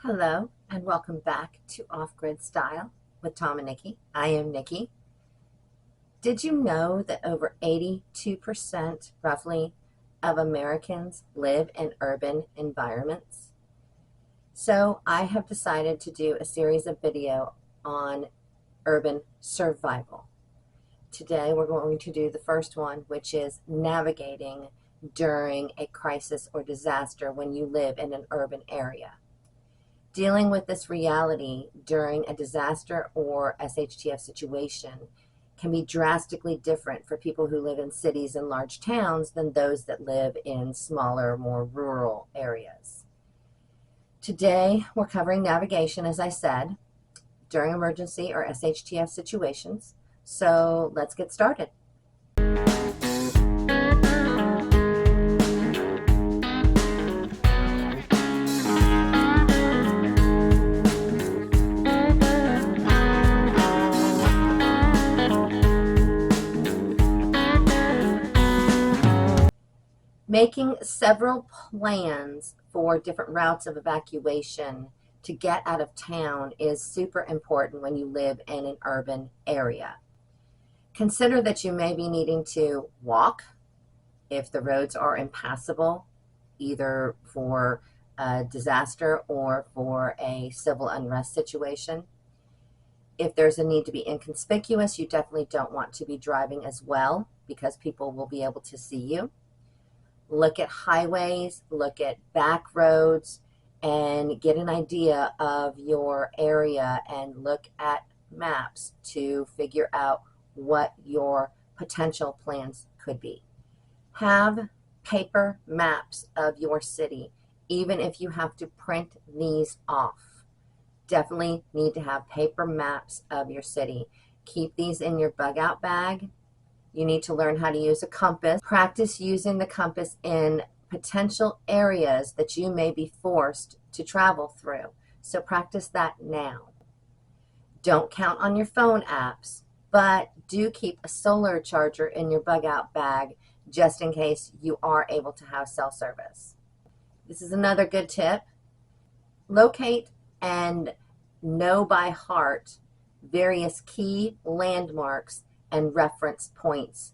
Hello and welcome back to Off-Grid Style with Tom and Nikki. I am Nikki. Did you know that over 82% roughly of Americans live in urban environments? So I have decided to do a series of video on urban survival. Today we're going to do the first one, which is navigating during a crisis or disaster when you live in an urban area. Dealing with this reality during a disaster or SHTF situation can be drastically different for people who live in cities and large towns than those that live in smaller, more rural areas. Today, we're covering navigation, as I said, during emergency or SHTF situations. So let's get started. Making several plans for different routes of evacuation to get out of town is super important when you live in an urban area. Consider that you may be needing to walk if the roads are impassable, either for a disaster or for a civil unrest situation. If there's a need to be inconspicuous, you definitely don't want to be driving as well because people will be able to see you. Look at highways, look at back roads, and get an idea of your area and look at maps to figure out what your potential plans could be. Have paper maps of your city, even if you have to print these off. Definitely need to have paper maps of your city. Keep these in your bug out bag. You need to learn how to use a compass. Practice using the compass in potential areas that you may be forced to travel through. So practice that now. Don't count on your phone apps, but do keep a solar charger in your bug out bag just in case you are able to have cell service. This is another good tip. Locate and know by heart various key landmarks and reference points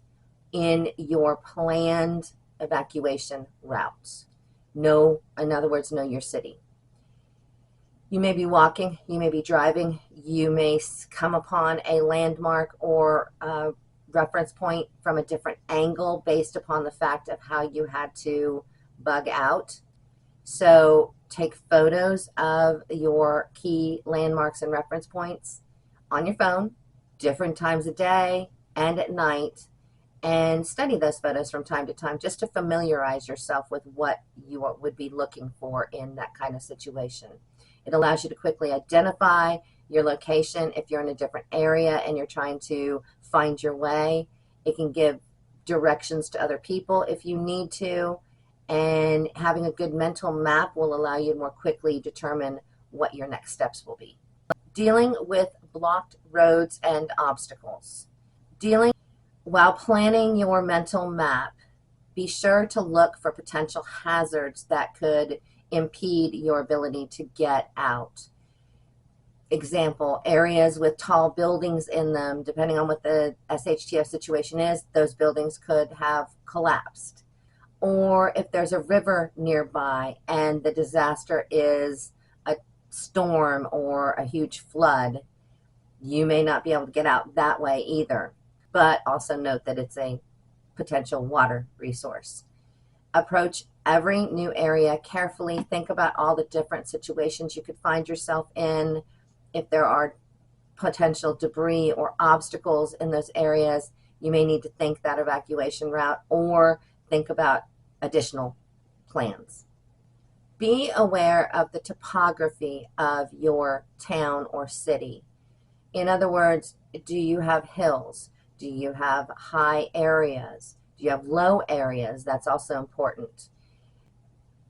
in your planned evacuation routes. In other words, know your city. You may be walking, you may be driving, you may come upon a landmark or a reference point from a different angle based upon the fact of how you had to bug out. So take photos of your key landmarks and reference points on your phone, different times of day and at night, and study those photos from time to time just to familiarize yourself with what you would be looking for in that kind of situation. It allows you to quickly identify your location if you're in a different area and you're trying to find your way. It can give directions to other people if you need to, and having a good mental map will allow you to more quickly determine what your next steps will be. Dealing with blocked roads and obstacles. While planning your mental map, be sure to look for potential hazards that could impede your ability to get out. Example, areas with tall buildings in them, depending on what the SHTF situation is, those buildings could have collapsed. Or if there's a river nearby and the disaster is a storm or a huge flood, you may not be able to get out that way either. But also note that it's a potential water resource. Approach every new area carefully. Think about all the different situations you could find yourself in. If there are potential debris or obstacles in those areas, you may need to think that evacuation route or think about additional plans. Be aware of the topography of your town or city. In other words, do you have hills? Do you have high areas? Do you have low areas? That's also important.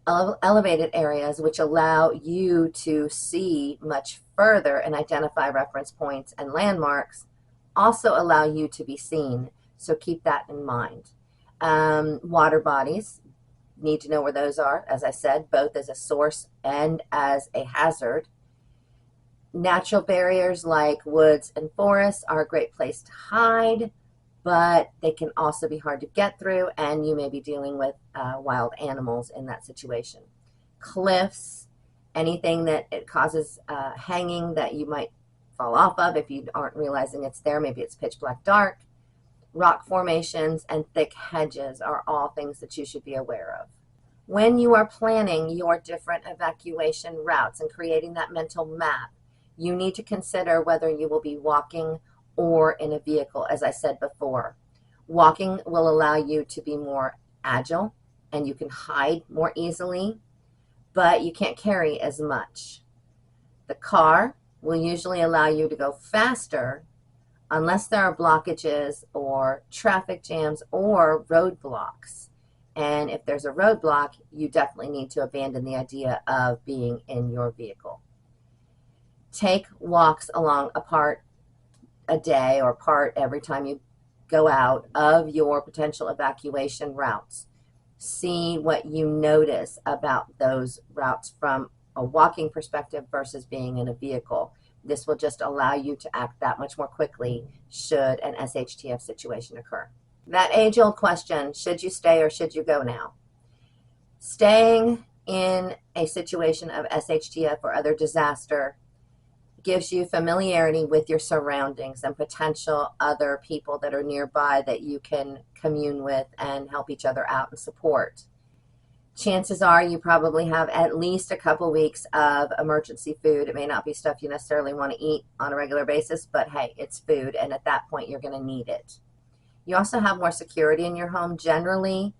Elevated areas, which allow you to see much further and identify reference points and landmarks, also allow you to be seen. So keep that in mind. Water bodies. need to know where those are, as I said, both as a source and as a hazard. Natural barriers like woods and forests are a great place to hide, but they can also be hard to get through, and you may be dealing with wild animals in that situation. Cliffs, anything that it causes hanging that you might fall off of if you aren't realizing it's there. Maybe it's pitch black dark. Rock formations and thick hedges are all things that you should be aware of. When you are planning your different evacuation routes and creating that mental map, you need to consider whether you will be walking or in a vehicle, as I said before. Walking will allow you to be more agile and you can hide more easily, but you can't carry as much. The car will usually allow you to go faster unless there are blockages or traffic jams or roadblocks. And if there's a roadblock, you definitely need to abandon the idea of being in your vehicle. Take walks along a part a day or part every time you go out of your potential evacuation routes. See what you notice about those routes from a walking perspective versus being in a vehicle. This will just allow you to act that much more quickly should an SHTF situation occur. That age-old question, should you stay or should you go now? Staying in a situation of SHTF or other disaster gives you familiarity with your surroundings and potential other people that are nearby that you can commune with and help each other out and support. Chances are you probably have at least a couple weeks of emergency food. It may not be stuff you necessarily want to eat on a regular basis, but hey, it's food, and at that point you're going to need it. You also have more security in your home. Generally,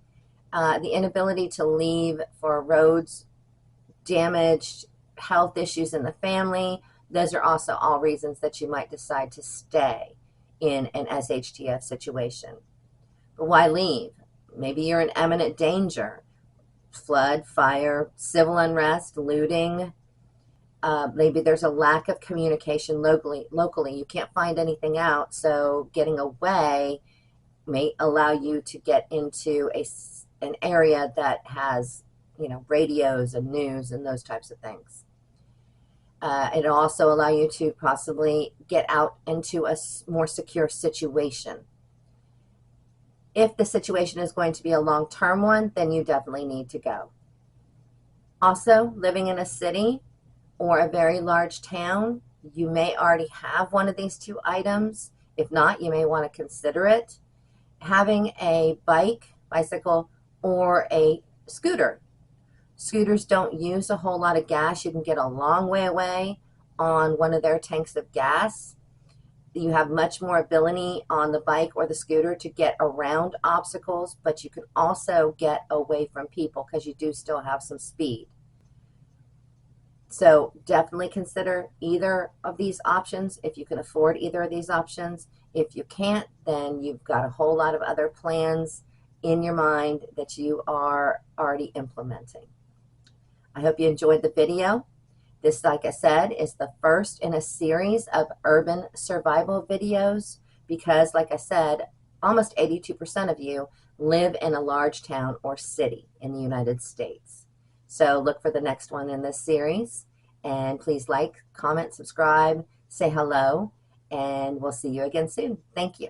the inability to leave for roads, damaged, health issues in the family, those are also all reasons that you might decide to stay in an SHTF situation. But why leave? Maybe you're in imminent danger. Flood, fire, civil unrest, looting. Maybe there's a lack of communication locally. You can't find anything out, so getting away may allow you to get into an area that has, radios and news and those types of things. It'll also allow you to possibly get out into a more secure situation. If the situation is going to be a long-term one, then you definitely need to go. Also, living in a city or a very large town, you may already have one of these two items. If not, you may want to consider it. Having a bicycle, or a scooter. Scooters don't use a whole lot of gas. You can get a long way away on one of their tanks of gas. You have much more ability on the bike or the scooter to get around obstacles, but you can also get away from people because you do still have some speed. So definitely consider either of these options if you can afford either of these options. If you can't, then you've got a whole lot of other plans in your mind that you are already implementing. I hope you enjoyed the video. This, like I said, is the first in a series of urban survival videos because, like I said, almost 82% of you live in a large town or city in the United States. So look for the next one in this series, and please like, comment, subscribe, say hello, and we'll see you again soon. Thank you.